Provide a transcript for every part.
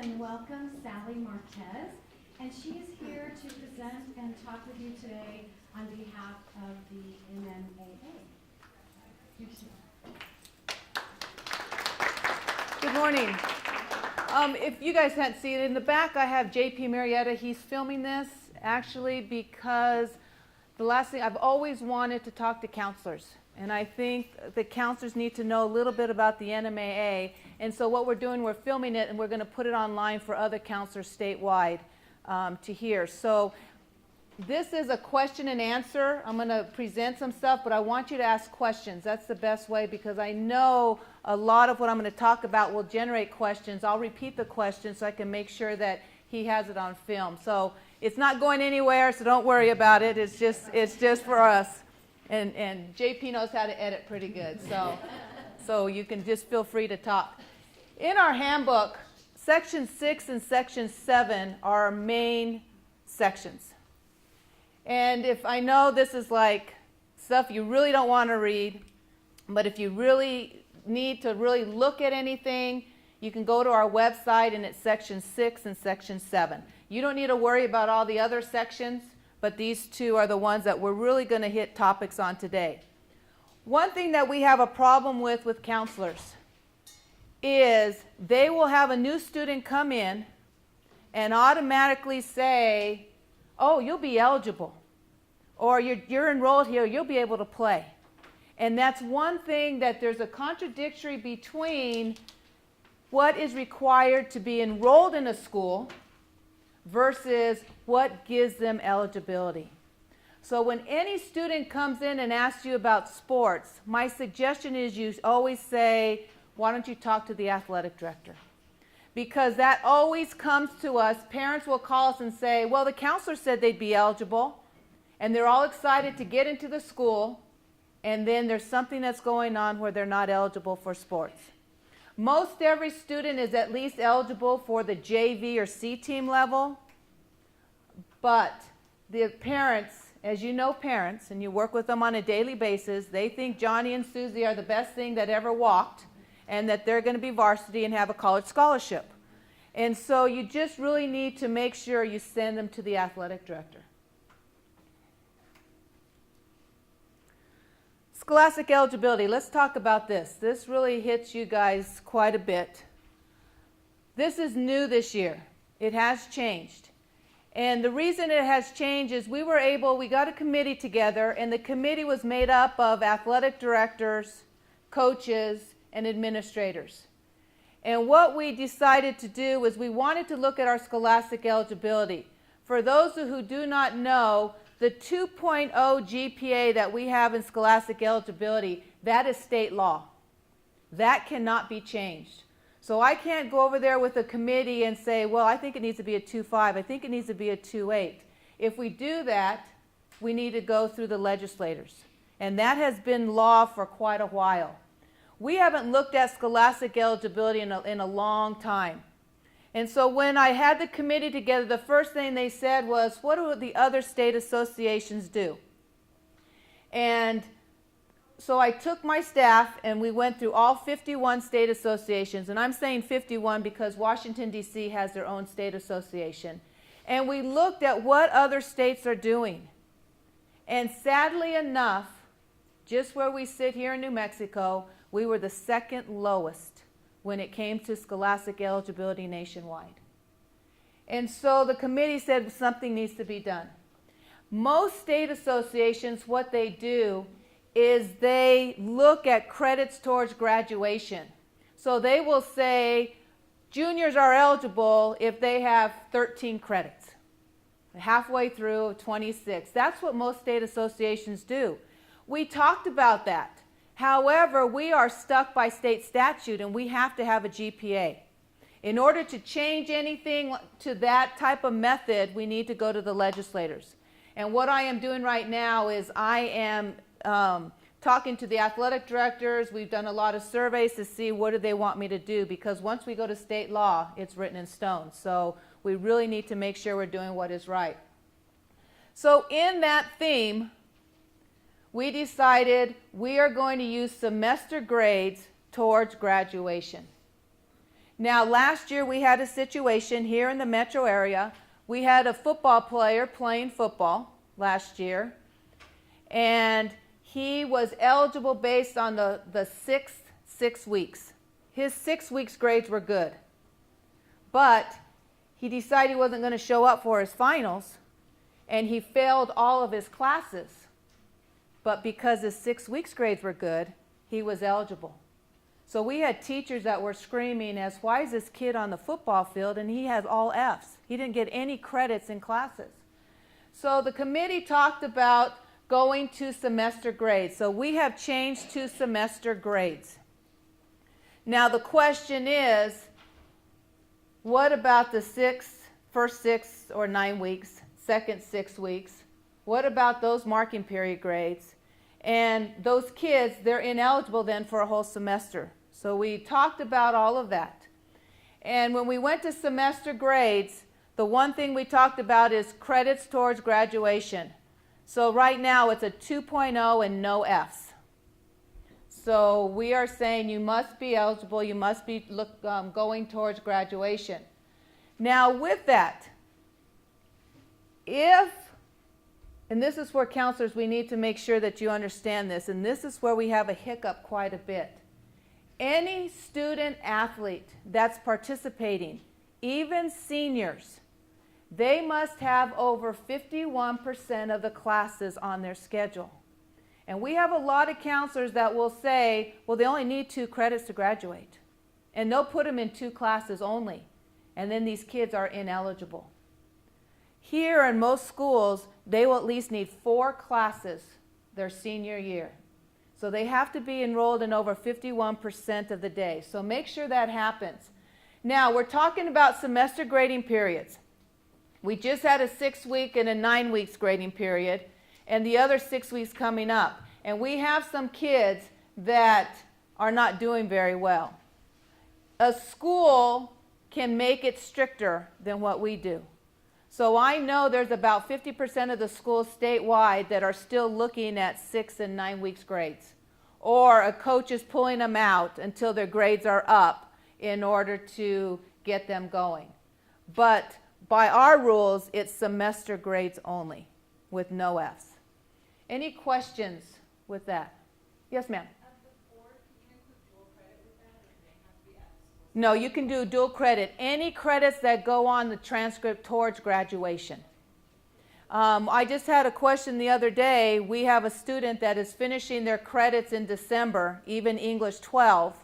and welcome Sally Marquez. And she is here to present and talk with you today on behalf of the NCAA. Here she is. Good morning. If you guys hadn't seen it, in the back I have JP Marietta. He's filming this actually because the last thing, I've always wanted to talk to counselors. And I think the counselors need to know a little bit about the NCAA. And so what we're doing, we're filming it and we're going to put it online for other counselors statewide to hear. So this is a question and answer. I'm going to present some stuff, but I want you to ask questions. That's the best way because I know a lot of what I'm going to talk about will generate questions. I'll repeat the question so I can make sure that he has it on film. So it's not going anywhere, so don't worry about it. It's just for us. And JP knows how to edit pretty good, so you can just feel free to talk. In our handbook, Section 6 and Section 7 are our main sections. And if I know this is like stuff you really don't want to read, but if you really need to really look at anything, you can go to our website and it's Section 6 and Section 7. You don't need to worry about all the other sections, but these two are the ones that we're really going to hit topics on today. One thing that we have a problem with counselors is they will have a new student come in and automatically say, oh, you'll be eligible, or you're enrolled here, you'll be able to play. And that's one thing that there's a contradictory between what is required to be enrolled in a school versus what gives them eligibility. So when any student comes in and asks you about sports, my suggestion is you always say, why don't you talk to the athletic director? Because that always comes to us. Parents will call us and say, well, the counselor said they'd be eligible, and they're all excited to get into the school, and then there's something that's going on where they're not eligible for sports. Most every student is at least eligible for the JV or C team level, but the parents, as you know parents, and you work with them on a daily basis, they think Johnny and Susie are the best thing that ever walked and that they're going to be varsity and have a college scholarship. And so you just really need to make sure you send them to the athletic director. Scholastic eligibility, let's talk about this. This really hits you guys quite a bit. This is new this year. It has changed. And the reason it has changed is we got a committee together, and the committee was made up of athletic directors, coaches, and administrators. And what we decided to do was we wanted to look at our scholastic eligibility. For those who do not know, the 2.0 GPA that we have in scholastic eligibility, that is state law. That cannot be changed. So I can't go over there with a committee and say, well, I think it needs to be a 2.5. I think it needs to be a 2.8. If we do that, we need to go through the legislators. And that has been law for quite a while. We haven't looked at scholastic eligibility in a long time. And so when I had the committee together, the first thing they said was, what do the other state associations do? And so I took my staff and we went through all 51 state associations. And I'm saying 51 because Washington, D.C. has their own state association. And we looked at what other states are doing. And sadly enough, just where we sit here in New Mexico, we were the second lowest when it came to scholastic eligibility nationwide. And so the committee said something needs to be done. Most state associations, what they do is they look at credits towards graduation. So they will say juniors are eligible if they have 13 credits. Halfway through 26. That's what most state associations do. We talked about that. However, we are stuck by state statute and we have to have a GPA. In order to change anything to that type of method, we need to go to the legislators. And what I am doing right now is I am talking to the athletic directors. We've done a lot of surveys to see what do they want me to do, because once we go to state law, it's written in stone. So we really need to make sure we're doing what is right. So in that theme, we decided we are going to use semester grades towards graduation. Now, last year we had a situation here in the metro area. We had a football player playing football last year, and he was eligible based on the sixth 6 weeks. His 6 weeks grades were good, but he decided he wasn't going to show up for his finals, and he failed all of his classes. But because his 6 weeks grades were good, he was eligible. So we had teachers that were screaming as, why is this kid on the football field and he has all Fs? He didn't get any credits in classes. So the committee talked about going to semester grades. So we have changed to semester grades. Now the question is, what about the first 6 or 9 weeks, second 6 weeks? What about those marking period grades? And those kids, they're ineligible then for a whole semester. So we talked about all of that. And when we went to semester grades, the one thing we talked about is credits towards graduation. So right now it's a 2.0 and no Fs. So we are saying you must be eligible, you must be going towards graduation. Now with that, and this is where counselors, we need to make sure that you understand this, and this is where we have a hiccup quite a bit. Any student athlete that's participating, even seniors, they must have over 51% of the classes on their schedule. And we have a lot of counselors that will say, well, they only need 2 credits to graduate. And they'll put them in 2 classes only. And then these kids are ineligible. Here in most schools, they will at least need 4 classes their senior year. So they have to be enrolled in over 51% of the day. So make sure that happens. Now, we're talking about semester grading periods. We just had a 6-week and a 9 weeks grading period, and the other 6 weeks coming up. And we have some kids that are not doing very well. A school can make it stricter than what we do. So I know there's about 50% of the schools statewide that are still looking at 6 and 9 weeks grades. Or a coach is pulling them out until their grades are up in order to get them going. But by our rules, it's semester grades only with no Fs. Any questions with that? Yes, ma'am. No, you can do dual credit. Any credits that go on the transcript towards graduation. I just had a question the other day. We have a student that is finishing their credits in December, even English 12,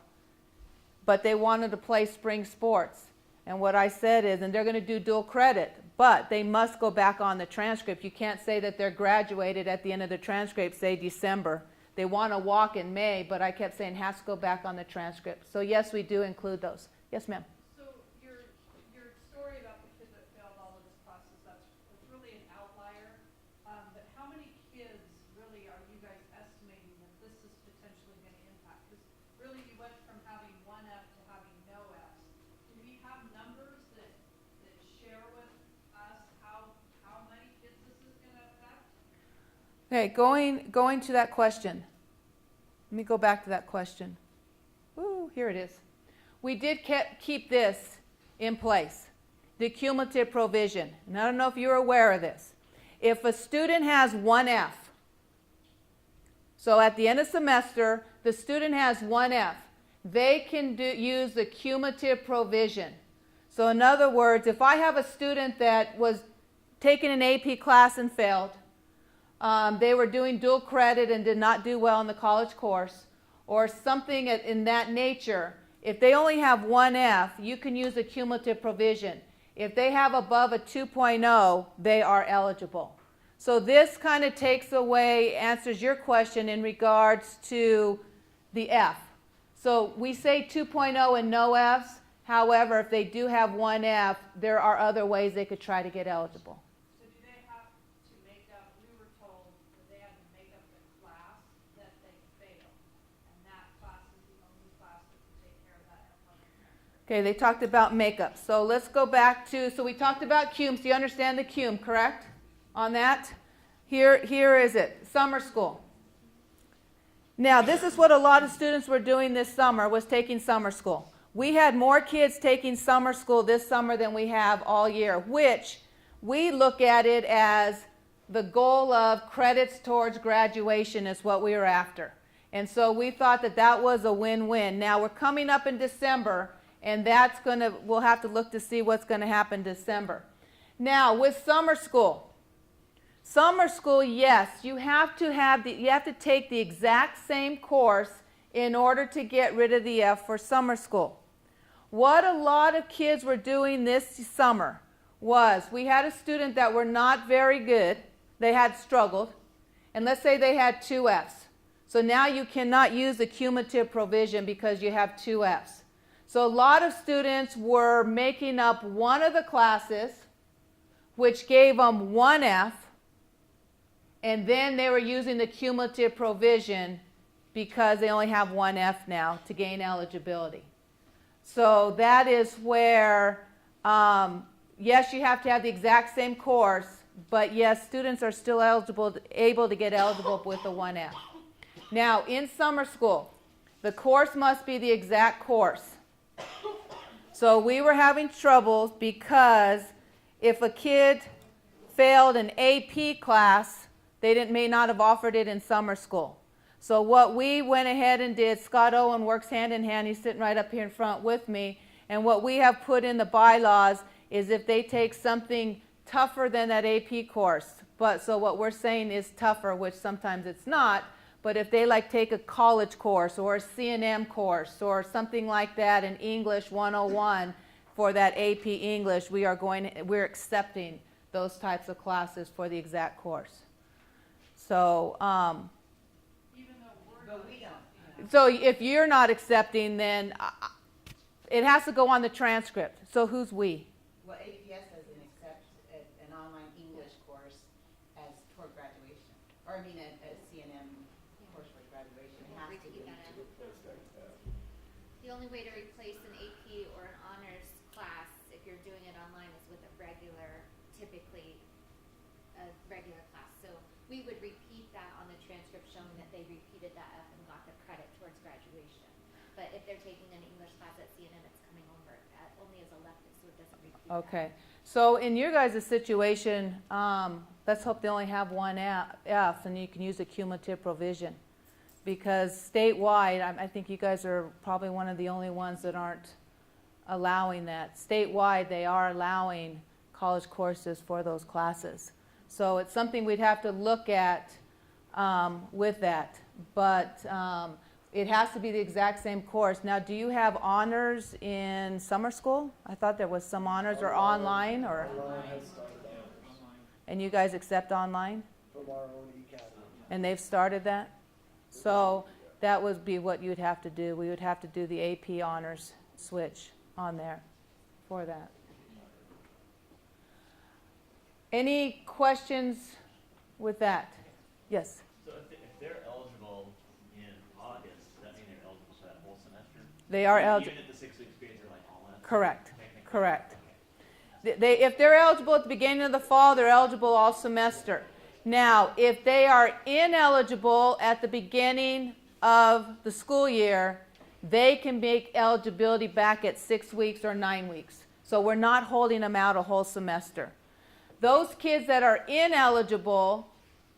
but they wanted to play spring sports. And what I said is, and they're going to do dual credit, but they must go back on the transcript. You can't say that they're graduated at the end of the transcript, say December. They want to walk in May, but I kept saying has to go back on the transcript. So yes, we do include those. Yes, ma'am. So your story about the kid that failed all of this process, that's really an outlier. But how many kids really are you guys estimating that this is potentially going to impact? Because really you went from having 1 F to having no Fs. Do we have numbers that share with us how many kids this is going to affect? Okay, going to that question. Let me go back to that question. Ooh, here it is. We did keep this in place, the cumulative provision. And I don't know if you're aware of this. If a student has 1 F, so at the end of semester, the student has 1 F, they can use the cumulative provision. So in other words, if I have a student that was taking an AP class and failed, they were doing dual credit and did not do well in the college course, or something in that nature, if they only have 1 F, you can use a cumulative provision. If they have above a 2.0, they are eligible. So this kind of takes away, answers your question in regards to the F. So we say 2.0 and no Fs. However, if they do have 1 F, there are other ways they could try to get eligible. So do they have to make up, we were told that they had to make up the class that they failed. And that class is the only class that can take care of that F level transcript. Okay, they talked about makeup. So let's go back to, so we talked about CUME. So you understand the CUME, correct? On that? Here is it, summer school. Now, this is what a lot of students were doing this summer, was taking summer school. We had more kids taking summer school this summer than we have all year, which we look at it as the goal of credits towards graduation is what we were after. And so we thought that that was a win-win. Now we're coming up in December, and we'll have to look to see what's going to happen in December. Now with summer school, yes, you have to take the exact same course in order to get rid of the F for summer school. What a lot of kids were doing this summer was we had a student that were not very good. They had struggled, and let's say they had 2 Fs. So now you cannot use the cumulative provision because you have 2 Fs. So a lot of students were making up one of the classes, which gave them 1 F, and then they were using the cumulative provision because they only have 1 F now to gain eligibility. So that is where, yes, you have to have the exact same course, but yes, students are still able to get eligible with a 1 F. Now, in summer school, the course must be the exact course. So we were having trouble because if a kid failed an AP class, they may not have offered it in summer school. So what we went ahead and did, Scott Owen works hand in hand, he's sitting right up here in front with me, and what we have put in the bylaws is if they take something tougher than that AP course, so what we're saying is tougher, which sometimes it's not, but if they take a college course or a C&M course or something like that in English 101 for that AP English, we're accepting those types of classes for the exact course. So, But we don't. so if you're not accepting, then it has to go on the transcript. So who's we? Well, APS doesn't accept an online English course as toward graduation. Or a C&M course for graduation. It has to be. The only way to replace an AP or an honors class, if you're doing it online, is with typically a regular class. So we would repeat that on the transcript showing that they repeated that F and got the credit towards graduation. But if they're taking an English class at C&M, it's coming over only as elective, so it doesn't repeat that. Okay. So in your guys' situation, let's hope they only have 1 F and you can use a cumulative provision. Because statewide, I think you guys are probably one of the only ones that aren't allowing that. Statewide, they are allowing college courses for those classes. So it's something we'd have to look at with that. But it has to be the exact same course. Now, do you have honors in summer school? I thought there was some honors or online or. And you guys accept online? From our own academy. And they've started that? So that would be what you would have to do. We would have to do the AP honors switch on there for that. Any questions with that? Yes? So if they're eligible in August, does that mean they're eligible for that whole semester? They are eligible. Even if the 6 weeks grades are all that? Correct. Technically? Correct. Okay. If they're eligible at the beginning of the fall, they're eligible all semester. Now, if they are ineligible at the beginning of the school year, they can make eligibility back at 6 weeks or 9 weeks. So we're not holding them out a whole semester. Those kids that are ineligible,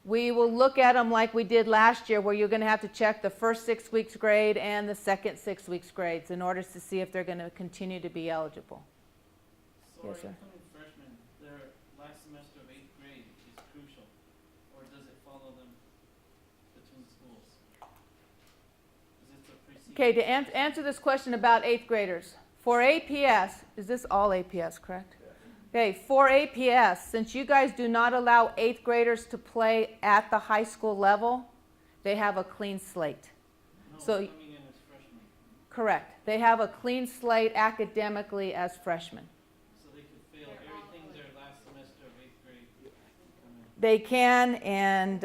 we will look at them like we did last year, where you're going to have to check the first 6 weeks grade and the second 6 weeks grades in order to see if they're going to continue to be eligible. So Yes, sir. incoming freshmen, their last semester of 8th grade is crucial, or does it follow them between schools? Is it the preceding? Okay, to answer this question about 8th graders, for APS, is this all APS, correct? Okay, for APS, since you guys do not allow 8th graders to play at the high school level, they have a clean slate. No, So- coming in as freshmen, Correct. They have a clean slate academically as freshmen. so they could fail everything their last semester of 8th grade. Come in. They can, and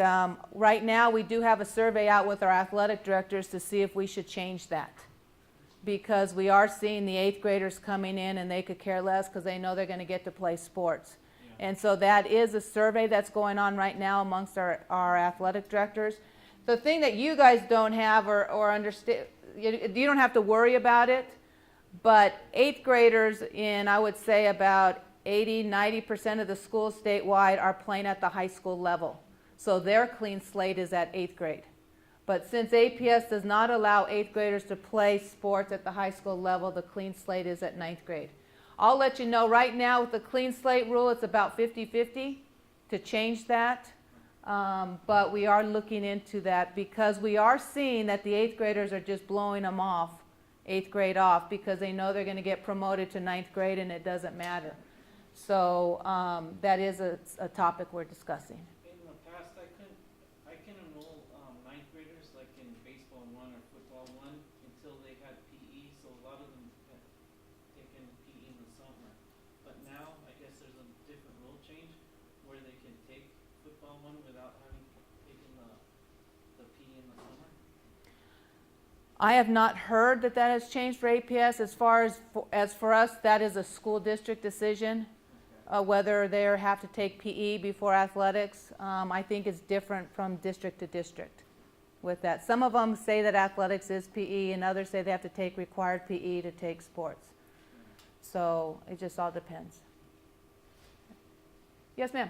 right now we do have a survey out with our athletic directors to see if we should change that. Because we are seeing the 8th graders coming in and they could care less because they know they're going to get to play sports. Yeah. And so that is a survey that's going on right now amongst our athletic directors. The thing that you guys don't have or understand, you don't have to worry about it. But 8th graders in, I would say, about 80–90% of the schools statewide are playing at the high school level. So their clean slate is at 8th grade. But since APS does not allow 8th graders to play sports at the high school level, the clean slate is at 9th grade. I'll let you know right now with the clean slate rule, it's about 50-50 to change that. But we are looking into that because we are seeing that the 8th graders are just blowing them off, 8th grade off, because they know they're going to get promoted to 9th grade and it doesn't matter. So that is a topic we're discussing. In the past, I can enroll 9th graders like in baseball 1 or football 1 until they had PE, so a lot of them had taken PE in the summer. But now, I guess there's a different rule change where they can take football 1 without having taken the PE in the summer. I have not heard that that has changed for APS. As far as for us, that is a school district decision. Whether they have to take PE before athletics, I think it's different from district to district with that. Some of them say that athletics is PE and others say they have to take required PE to take sports. So it just all depends. Yes, ma'am.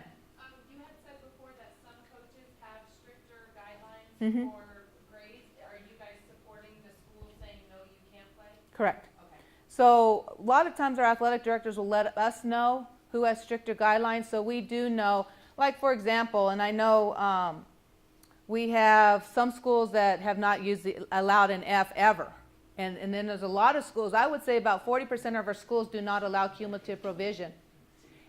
You had said before that some coaches have stricter guidelines Mhm. for grades. Are you guys supporting the school saying, no, you can't play? Correct. Okay. So a lot of times our athletic directors will let us know who has stricter guidelines, so we do know, like for example, and I know we have some schools that have not allowed an F ever, and then there's a lot of schools, I would say about 40% of our schools do not allow cumulative provision.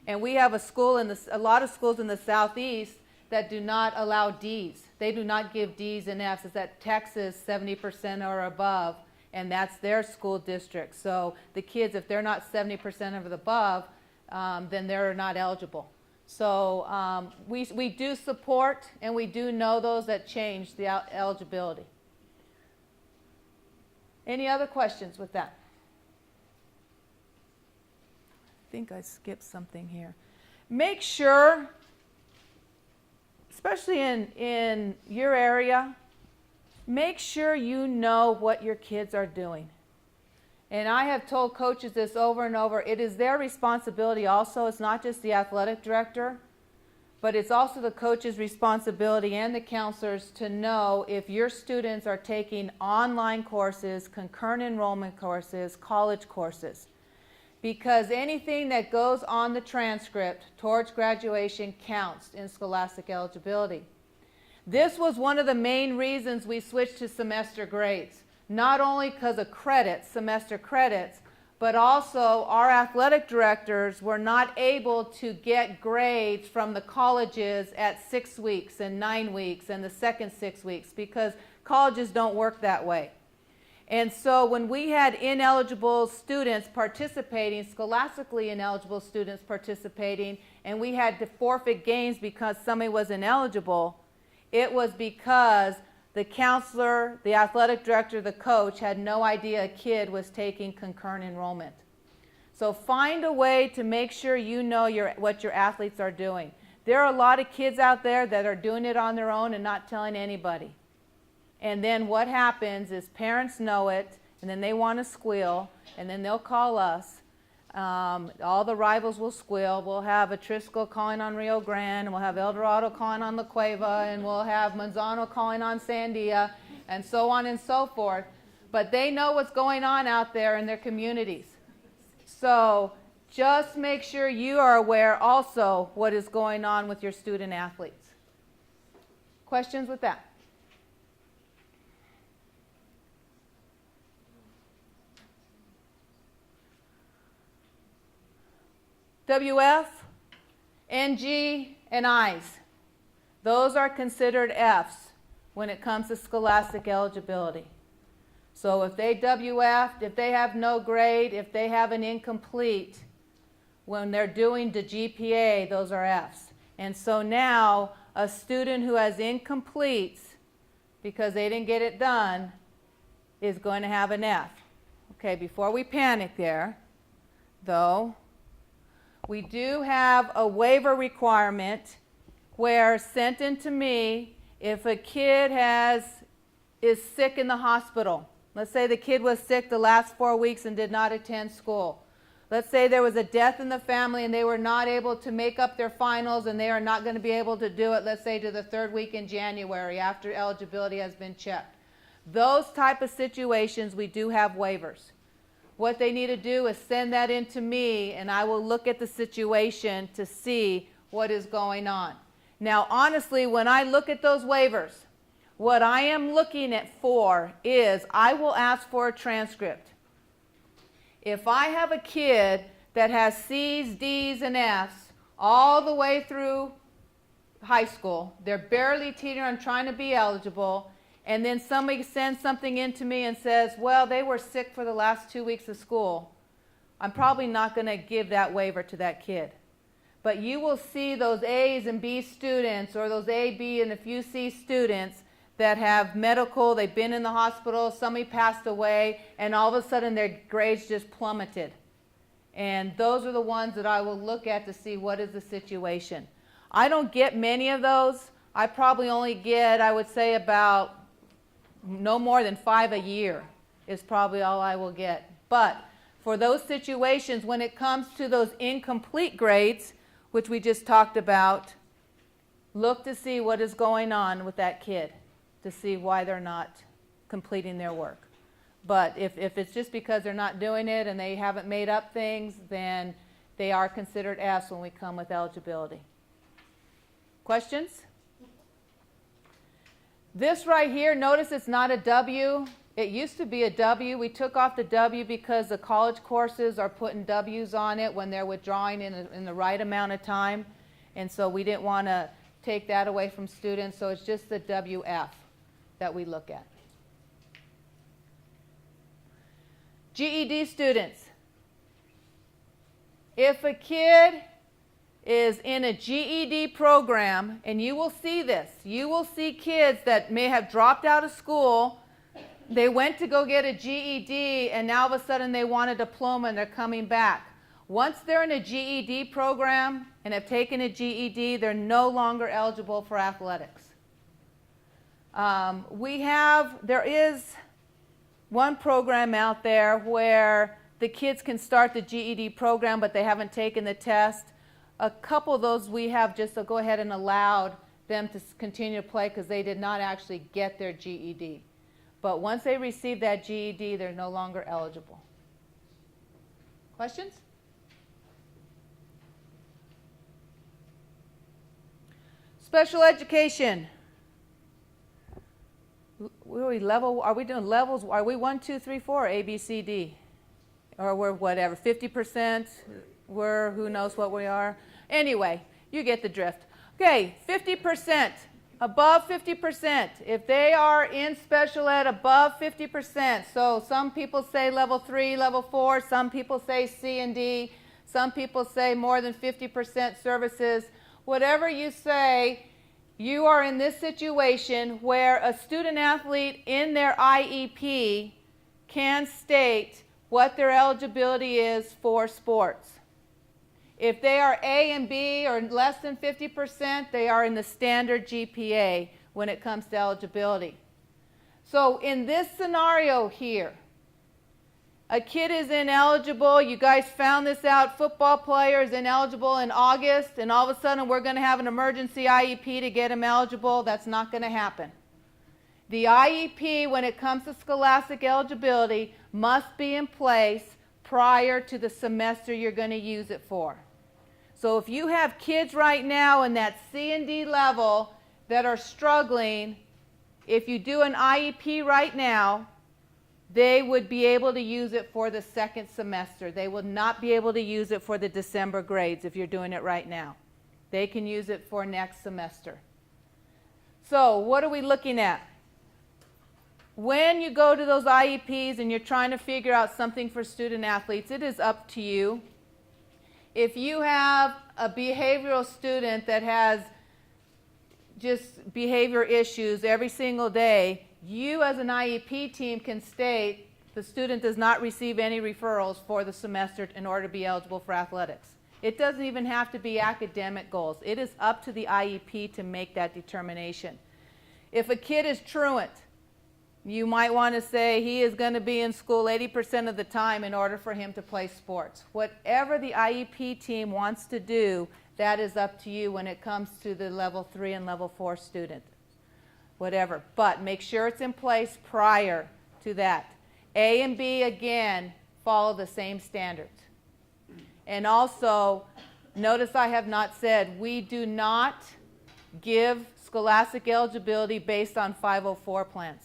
And we have a lot of schools in the southeast that do not allow Ds. They do not give Ds and Fs. It's at Texas, 70% or above, and that's their school district. So the kids, if they're not 70% or above, then they're not eligible. So we do support and we do know those that change the eligibility. Any other questions with that? I think I skipped something here. Make sure, especially in your area, make sure you know what your kids are doing. And I have told coaches this over and over. It is their responsibility also. It's not just the athletic director, but it's also the coach's responsibility and the counselors to know if your students are taking online courses, concurrent enrollment courses, college courses. Because anything that goes on the transcript towards graduation counts in scholastic eligibility. This was one of the main reasons we switched to semester grades. Not only because of credits, semester credits, but also our athletic directors were not able to get grades from the colleges at 6 weeks and 9 weeks and the second 6 weeks because colleges don't work that way. And so when we had ineligible students participating, scholastically ineligible students participating, and we had to forfeit games because somebody was ineligible, it was because the counselor, the athletic director, the coach had no idea a kid was taking concurrent enrollment. So find a way to make sure you know what your athletes are doing. There are a lot of kids out there that are doing it on their own and not telling anybody. And then what happens is parents know it, and then they want to squeal, and then they'll call us. All the rivals will squeal. We'll have Atrisco calling on Rio Grande, and we'll have El Dorado calling on La Cueva, and we'll have Manzano calling on Sandia, and so on and so forth. But they know what's going on out there in their communities. So just make sure you are aware also what is going on with your student athletes. Questions with that? WF, NG, and I's. Those are considered F's when it comes to scholastic eligibility. So if they WF'd, if they have no grade, if they have an incomplete, when they're doing the GPA, those are F's. And so now a student who has incompletes because they didn't get it done is going to have an F. Okay, before we panic there, though, we do have a waiver requirement where sent in to me if a kid is sick in the hospital Let's say the kid was sick the last 4 weeks and did not attend school. Let's say there was a death in the family and they were not able to make up their finals and they are not going to be able to do it, let's say, to the 3rd week in January after eligibility has been checked. Those type of situations, we do have waivers. What they need to do is send that in to me, and I will look at the situation to see what is going on. Now, honestly, when I look at those waivers, what I am looking at for is I will ask for a transcript. If I have a kid that has C's, D's, and F's all the way through high school, they're barely teetering on trying to be eligible, and then somebody sends something in to me and says, well, they were sick for the last 2 weeks of school, I'm probably not going to give that waiver to that kid. But you will see those A's and B students, or those A, B, and a few C students that have medical, they've been in the hospital, somebody passed away, and all of a sudden their grades just plummeted. And those are the ones that I will look at to see what is the situation. I don't get many of those. I probably only get, I would say, about no more than 5 a year is probably all I will get. But for those situations, when it comes to those incomplete grades, which we just talked about, look to see what is going on with that kid, to see why they're not completing their work. But if it's just because they're not doing it and they haven't made up things, then they are considered S when we come with eligibility. Questions? This right here, notice it's not a W. It used to be a W. We took off the W because the college courses are putting W's on it when they're withdrawing in the right amount of time. And so we didn't want to take that away from students, so it's just the WF that we look at. GED students. If a kid is in a GED program, and you will see this, you will see kids that may have dropped out of school, they went to go get a GED, and now all of a sudden they want a diploma and they're coming back. Once they're in a GED program and have taken a GED, they're no longer eligible for athletics. There is one program out there where the kids can start the GED program, but they haven't taken the test. A couple of those we have just go ahead and allowed them to continue to play because they did not actually get their GED. But once they receive that GED, they're no longer eligible. Questions? Special education. Are we doing levels? Are we 1, 2, 3, 4, A, B, C, D? Or we're whatever, 50%? We're who knows what we are? Anyway, you get the drift. Okay, 50%. Above 50%. If they are in special ed above 50%, so some people say level 3, level 4, some people say C and D, some people say more than 50% services. Whatever you say, you are in this situation where a student athlete in their IEP can state what their eligibility is for sports. If they are A and B or less than 50%, they are in the standard GPA when it comes to eligibility. So in this scenario here, a kid is ineligible. You guys found this out. Football player is ineligible in August, and all of a sudden we're going to have an emergency IEP to get him eligible. That's not going to happen. The IEP, when it comes to scholastic eligibility, must be in place prior to the semester you're going to use it for. So if you have kids right now in that C and D level that are struggling, if you do an IEP right now, they would be able to use it for the second semester. They will not be able to use it for the December grades if you're doing it right now. They can use it for next semester. So what are we looking at? When you go to those IEPs and you're trying to figure out something for student athletes, it is up to you. If you have a behavioral student that has just behavior issues every single day, you as an IEP team can state the student does not receive any referrals for the semester in order to be eligible for athletics. It doesn't even have to be academic goals. It is up to the IEP to make that determination. If a kid is truant, You might want to say he is going to be in school 80% of the time in order for him to play sports. Whatever the IEP team wants to do, that is up to you when it comes to the level 3 and level 4 student. Whatever. But make sure it's in place prior to that. A and B, again, follow the same standards. And also, notice I have not said we do not give scholastic eligibility based on 504 plans.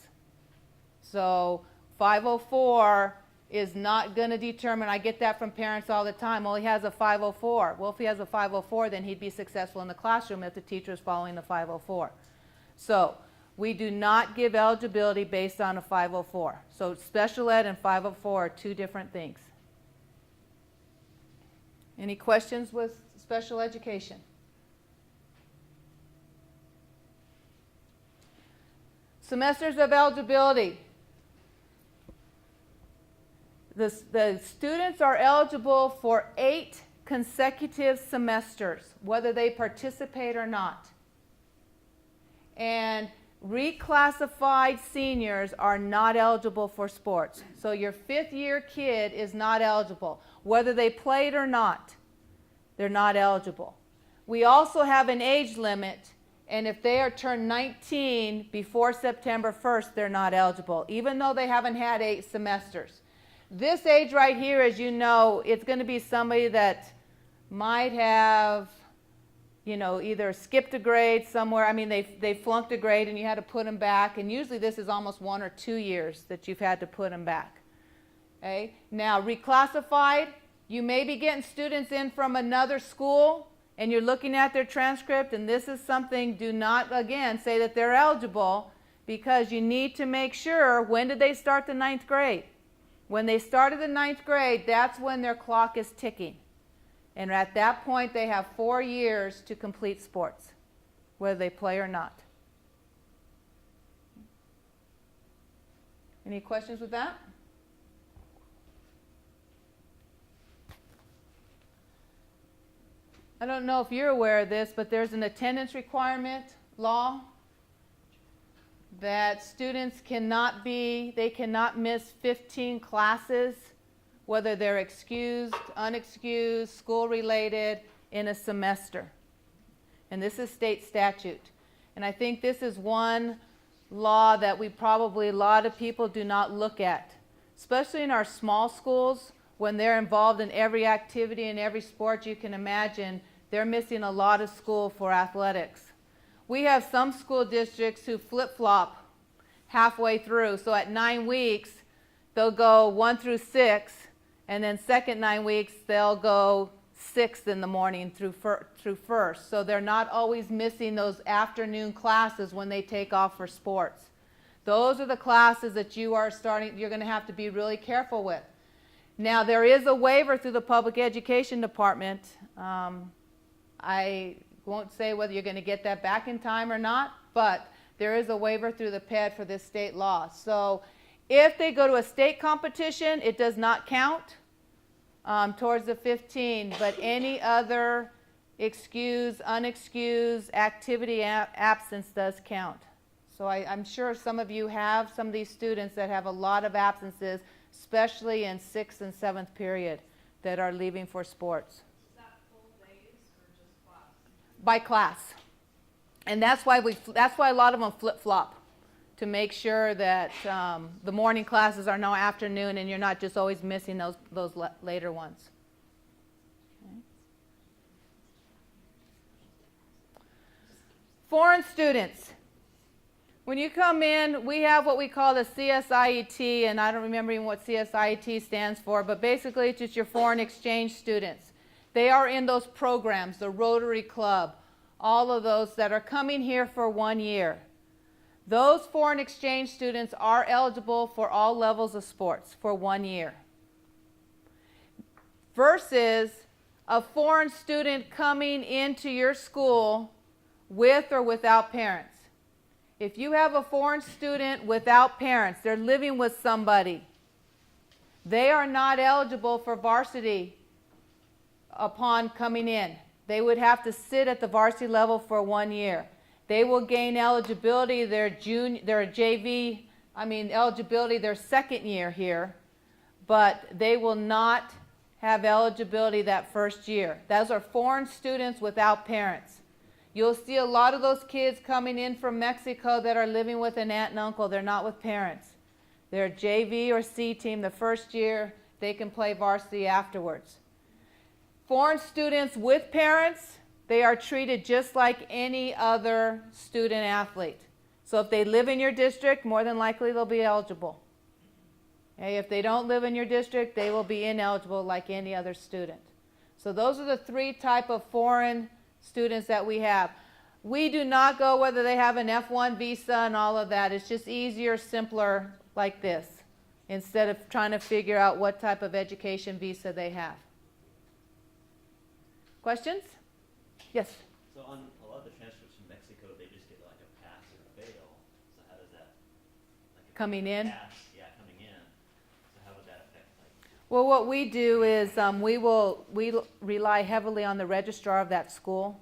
So 504 is not going to determine, I get that from parents all the time, well, he has a 504. Well, if he has a 504, then he'd be successful in the classroom if the teacher is following the 504. So we do not give eligibility based on a 504. So special ed and 504 are two different things. Any questions with special education? Semesters of eligibility. The students are eligible for 8 consecutive semesters, whether they participate or not. And reclassified seniors are not eligible for sports. So your 5th-year kid is not eligible. Whether they played or not, they're not eligible. We also have an age limit, and if they are turned 19 before September 1st, they're not eligible, even though they haven't had 8 semesters. This age right here, as you know, it's going to be somebody that might have, you know, either skipped a grade somewhere. I mean, they flunked a grade and you had to put them back. And usually this is almost 1 or 2 years that you've had to put them back. Okay? Now, reclassified, you may be getting students in from another school and you're looking at their transcript, and this is something, do not, again, say that they're eligible, because you need to make sure, when did they start the 9th grade? When they started the 9th grade, that's when their clock is ticking. And at that point, they have 4 years to complete sports, whether they play or not. Any questions with that? I don't know if you're aware of this, but there's an attendance requirement law that students cannot miss 15 classes, whether they're excused, unexcused, school-related, in a semester. And this is state statute. And I think this is one law that a lot of people do not look at, especially in our small schools. When they're involved in every activity and every sport you can imagine, they're missing a lot of school for athletics. We have some school districts who flip-flop halfway through. So at 9 weeks, they'll go 1 through 6, and then second 9 weeks, they'll go 6th in the morning through first. So they're not always missing those afternoon classes when they take off for sports. Those are the classes that you're going to have to be really careful with. Now, there is a waiver through the Public Education Department. I won't say whether you're going to get that back in time or not, but there is a waiver through the PED for this state law. So if they go to a state competition, it does not count towards the 15, but any other excused, unexcused activity absence does count. So I'm sure some of you have some of these students that have a lot of absences, especially in 6th and 7th period, that are leaving for sports. Is that full days or just class? By class. And that's why a lot of them flip-flop, to make sure that the morning classes are now afternoon and you're not just always missing those later ones. Okay. Foreign students. When you come in, we have what we call the CSIET, and I don't remember even what CSIET stands for, but basically it's just your foreign exchange students. They are in those programs, the Rotary Club, all of those that are coming here for 1 year. Those foreign exchange students are eligible for all levels of sports for 1 year. Versus a foreign student coming into your school with or without parents. If you have a foreign student without parents, they're living with somebody, they are not eligible for varsity upon coming in. They would have to sit at the varsity level for 1 year. They will gain eligibility, their JV eligibility their second year here, but they will not have eligibility that first year. Those are foreign students without parents. You'll see a lot of those kids coming in from Mexico that are living with an aunt and uncle. They're not with parents. They're JV or C team the first year. They can play varsity afterwards. Foreign students with parents, they are treated just like any other student athlete. So if they live in your district, more than likely they'll be eligible. Okay, if they don't live in your district, they will be ineligible like any other student. So those are the three type of foreign students that we have. We do not go whether they have an F1 visa and all of that. It's just easier, simpler like this, instead of trying to figure out what type of education visa they have. Questions? Yes? So on a lot of the transcripts from Mexico, they just get like a pass or a fail. So how does that, like if Coming they in? pass, yeah, coming in. So how would that affect, like, Well, what we do is we rely heavily on the registrar of that school.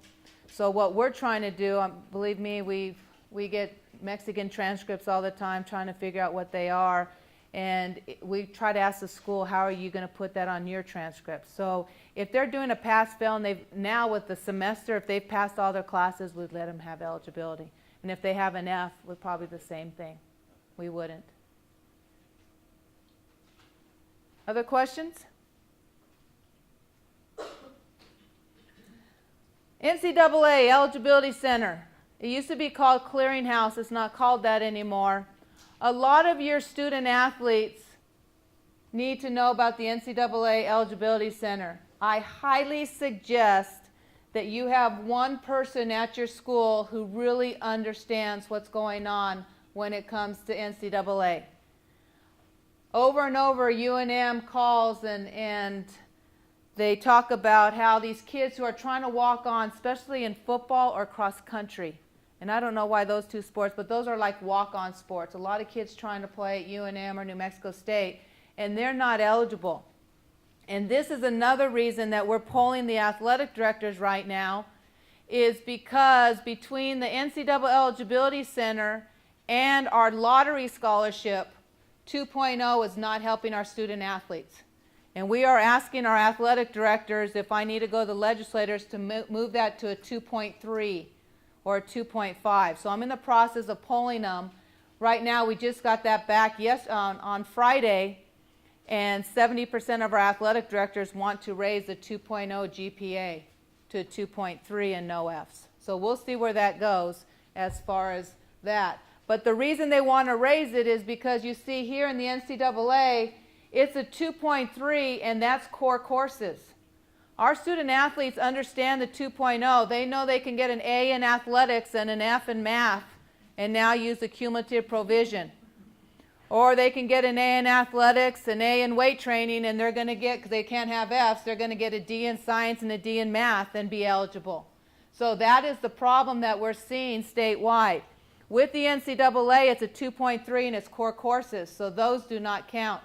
So what we're trying to do, believe me, we get Mexican transcripts all the time trying to figure out what they are. And we try to ask the school, how are you going to put that on your transcript? So if they're doing a pass-fail, and now with the semester, if they've passed all their classes, we'd let them have eligibility. And if they have an F, we'd probably the same thing. We wouldn't. Other questions? NCAA Eligibility Center. It used to be called Clearinghouse. It's not called that anymore. A lot of your student athletes need to know about the NCAA Eligibility Center. I highly suggest that you have one person at your school who really understands what's going on when it comes to NCAA. Over and over, UNM calls and they talk about how these kids who are trying to walk on, especially in football or cross country, and I don't know why those two sports, but those are like walk-on sports. A lot of kids trying to play at UNM or New Mexico State, and they're not eligible. And this is another reason that we're polling the athletic directors right now, is because between the NCAA Eligibility Center and our lottery scholarship, 2.0 is not helping our student athletes. And we are asking our athletic directors, if I need to go to the legislators, to move that to a 2.3 or a 2.5. So I'm in the process of polling them. Right now, we just got that back on Friday, and 70% of our athletic directors want to raise the 2.0 GPA to 2.3 and no Fs. So we'll see where that goes as far as that. But the reason they want to raise it is because you see here in the NCAA, it's a 2.3, and that's core courses. Our student athletes understand the 2.0. They know they can get an A in athletics and an F in math and now use the cumulative provision. Or they can get an A in athletics, an A in weight training, and they're going to get, because they can't have Fs, they're going to get a D in science and a D in math and be eligible. So that is the problem that we're seeing statewide. With the NCAA, it's a 2.3 and it's core courses, so those do not count.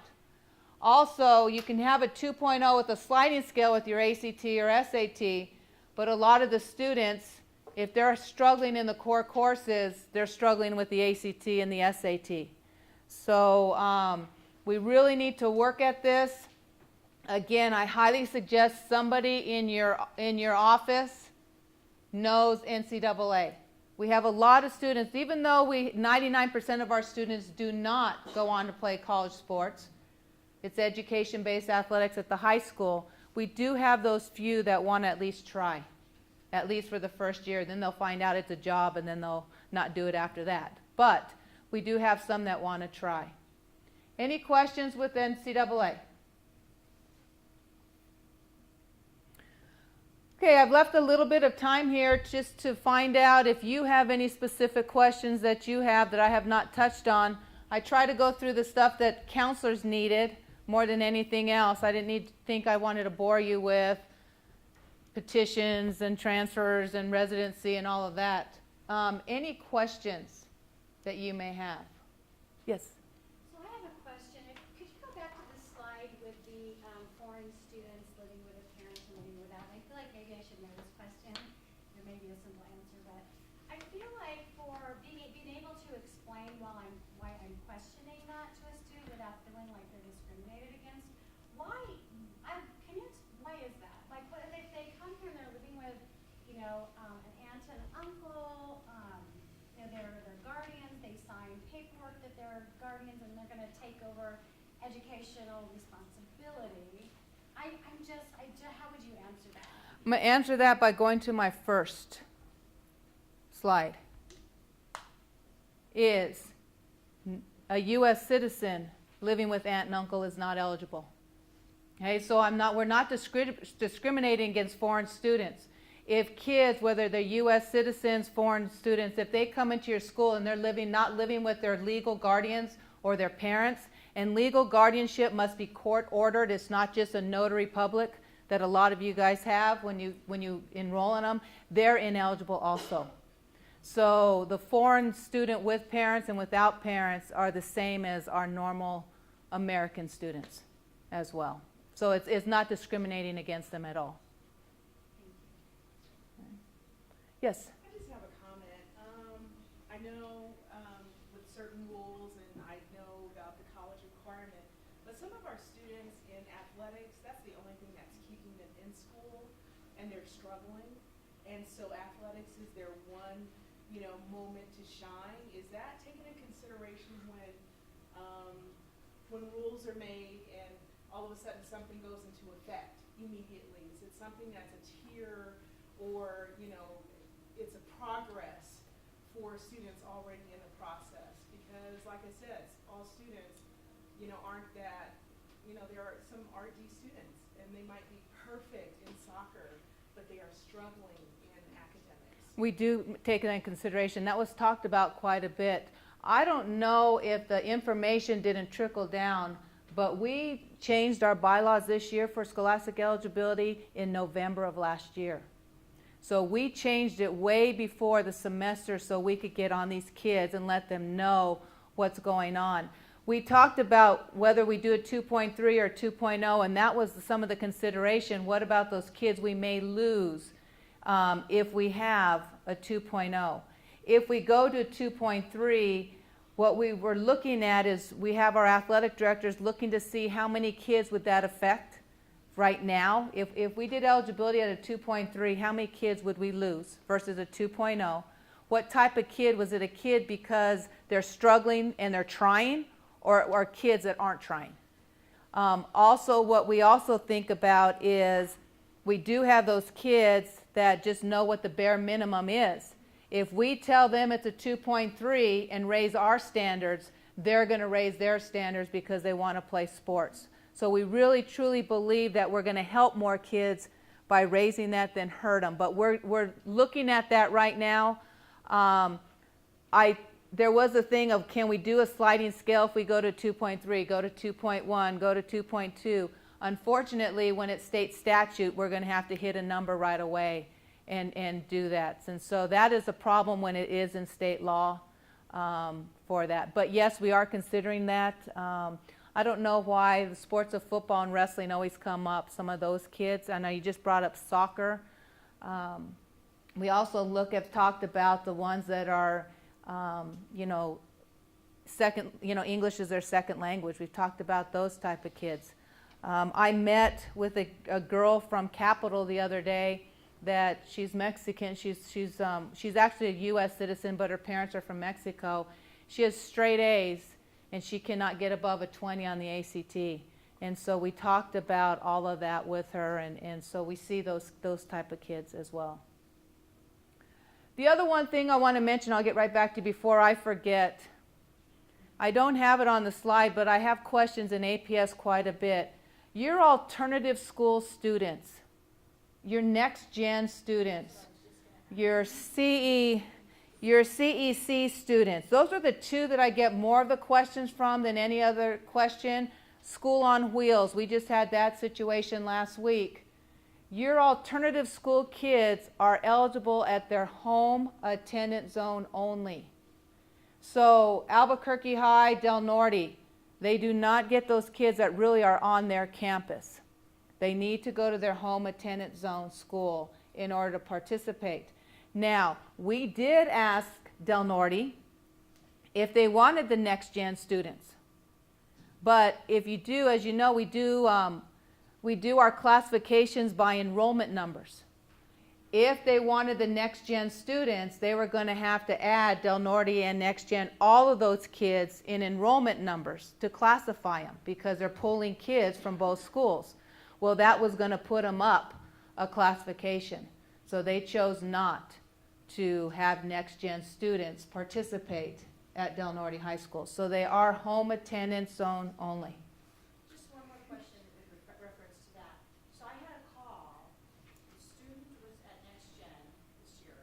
Also, you can have a 2.0 with a sliding scale with your ACT or SAT, but a lot of the students, if they're struggling in the core courses, they're struggling with the ACT and the SAT. So we really need to work at this. Again, I highly suggest somebody in your office knows NCAA. We have a lot of students, even though 99% of our students do not go on to play college sports. It's education-based athletics at the high school. We do have those few that want to at least try, at least for the first year. Then they'll find out it's a job, and then they'll not do it after that. But we do have some that want to try. Any questions with NCAA? Okay, I've left a little bit of time here just to find out if you have any specific questions that you have that I have not touched on. I try to go through the stuff that counselors needed more than anything else. I didn't think I wanted to bore you with petitions and transfers and residency and all of that. Any questions that you may have? Yes? So I have a question. Could you go back to the slide with the foreign students living with their parents and living without? I feel like maybe I should know this question. There may be a simple answer, but I feel like for being able to explain why I'm questioning feeling like they're discriminated against. Why, why is that? Like, what, if they come here and they're living with, an aunt and uncle, they're guardians, they sign paperwork that they're guardians and they're gonna take over educational responsibility. How would you answer that? I'm going to answer that by going to my first slide. Is a U.S. citizen living with aunt and uncle is not eligible. Okay, so we're not discriminating against foreign students. If kids, whether they're U.S. citizens, foreign students, if they come into your school and they're not living with their legal guardians or their parents, and legal guardianship must be court ordered, it's not just a notary public that a lot of you guys have when you enroll in them, they're ineligible also. So the foreign student with parents and without parents are the same as our normal American students as well. So it's not discriminating against them at all. Yes? I just have a comment. I know with certain rules, and I know about the college requirement, but some of our students in athletics, that's the only thing that's keeping them in school, and they're struggling. And so athletics is their one, moment to shine. Is that taken into consideration when rules are made and all of a sudden something goes into effect immediately? Is it something that's a tier or, it's a progress for students already in the process? Because like I said, all students, aren't that, there are some RD students and they might be perfect in soccer, but they are struggling in academics. We do take that in consideration. That was talked about quite a bit. I don't know if the information didn't trickle down, but we changed our bylaws this year for scholastic eligibility in November of last year. So we changed it way before the semester so we could get on these kids and let them know what's going on. We talked about whether we do a 2.3 or 2.0, and that was some of the consideration. What about those kids we may lose if we have a 2.0? If we go to 2.3, what we were looking at is we have our athletic directors looking to see how many kids would that affect. Right now, if we did eligibility at a 2.3, how many kids would we lose versus a 2.0? What type of kid? Was it a kid because they're struggling and they're trying, or kids that aren't trying? Also, what we also think about is we do have those kids that just know what the bare minimum is. If we tell them it's a 2.3 and raise our standards, they're going to raise their standards because they want to play sports. So we really truly believe that we're going to help more kids by raising that than hurt them. But we're looking at that right now. There was a thing of, can we do a sliding scale if we go to 2.3, go to 2.1, go to 2.2? Unfortunately, when it's state statute, we're going to have to hit a number right away and do that. And so that is a problem when it is in state law for that. But yes, we are considering that. I don't know why the sports of football and wrestling always come up, some of those kids. I know you just brought up soccer. We also talked about the ones that are, English is their second language. We've talked about those type of kids. I met with a girl from Capitol the other day that she's Mexican. She's actually a U.S. citizen, but her parents are from Mexico. She has straight A's, and she cannot get above a 20 on the ACT. And so we talked about all of that with her, and so we see those type of kids as well. The other one thing I want to mention, I'll get right back to before I forget. I don't have it on the slide, but I have questions in APS quite a bit. Your alternative school students, your next gen students, your CEC students, those are the two that I get more of the questions from than any other question. School on Wheels, we just had that situation last week. Your alternative school kids are eligible at their home attendance zone only. So Albuquerque High, Del Norte, they do not get those kids that really are on their campus. They need to go to their home attendance zone school in order to participate. Now, we did ask Del Norte if they wanted the next gen students. But if you do, as you know, we do our classifications by enrollment numbers. If they wanted the next gen students, they were going to have to add Del Norte and next gen, all of those kids in enrollment numbers to classify them because they're pulling kids from both schools. Well, that was going to put them up a classification. So they chose not to have next gen students participate at Del Norte High School. So they are home attendance zone only. Just one more question in reference to that. So I had a call, the student was at Next Gen this year,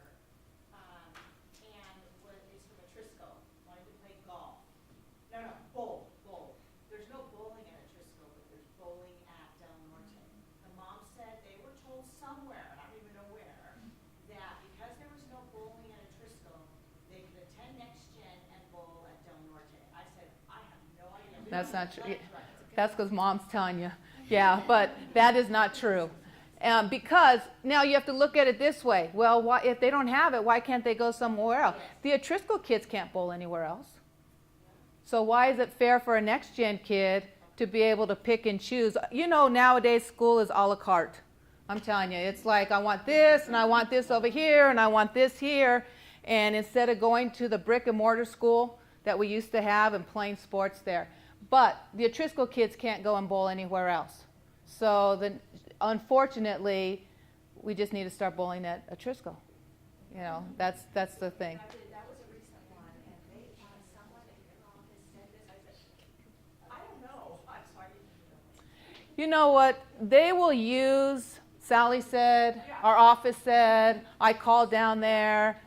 and is from Atrisco, wanted to play golf. No, bowl. There's no bowling at Atrisco, but there's bowling at Del Norte. The mom said they were told somewhere, and I don't even know where, that because there was no bowling at Atrisco, they could attend Next Gen and bowl at Del Norte. I said, I have no idea. That's not true. That's because mom's telling you. Yeah, but that is not true. Because now you have to look at it this way. Well, why, if they don't have it, why can't they go somewhere else? The Atrisco kids can't bowl anywhere else. So why is it fair for a next gen kid to be able to pick and choose? You know, nowadays school is a la carte. I'm telling you, it's like I want this and I want this over here and I want this here. And instead of going to the brick and mortar school that we used to have and playing sports there. But the Atrisco kids can't go and bowl anywhere else. So unfortunately, we just need to start bowling at Atrisco. You know, that's the thing. That was a recent one, and they someone in your office said this. I said, I don't know. I'm sorry. You know what? They will use, Sally said, our office said, I called down there.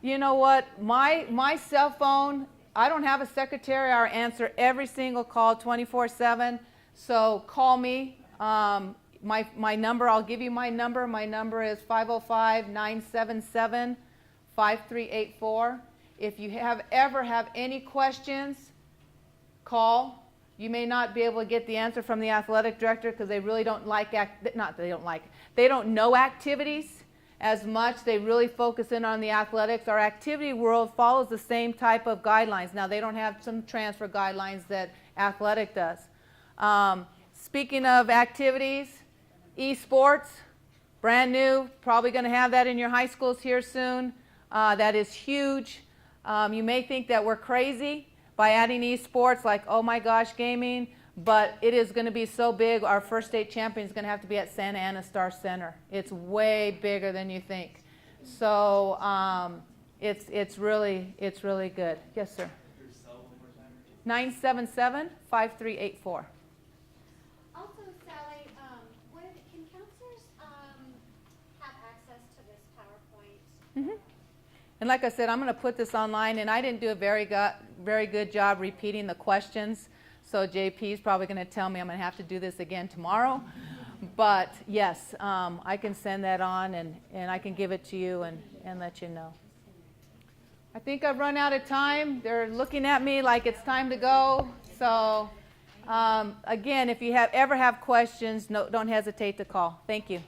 You know what? My cell phone, I don't have a secretary. I answer every single call 24/7. So call me. My number, I'll give you my number. My number is 505-977-5384. If you ever have any questions, call. You may not be able to get the answer from the athletic director because they really don't like, they don't know activities as much. They really focus in on the athletics. Our activity world follows the same type of guidelines. Now, they don't have some transfer guidelines that athletic does. Speaking of activities, esports, brand new, probably going to have that in your high schools here soon. That is huge. You may think that we're crazy by adding esports, like, oh my gosh, gaming, but it is going to be so big. Our first state champion is going to have to be at Santa Ana Star Center. It's way bigger than you think. So it's really good. Yes, sir. 977-5384. Also, Sally, can counselors have access to this PowerPoint? Mm-hmm. And like I said, I'm going to put this online, and I didn't do a very good job repeating the questions. So JP is probably going to tell me I'm going to have to do this again tomorrow. But yes, I can send that on, and I can give it to you and let you know. I think I've run out of time. They're looking at me like it's time to go. So again, if you ever have questions, don't hesitate to call. Thank you.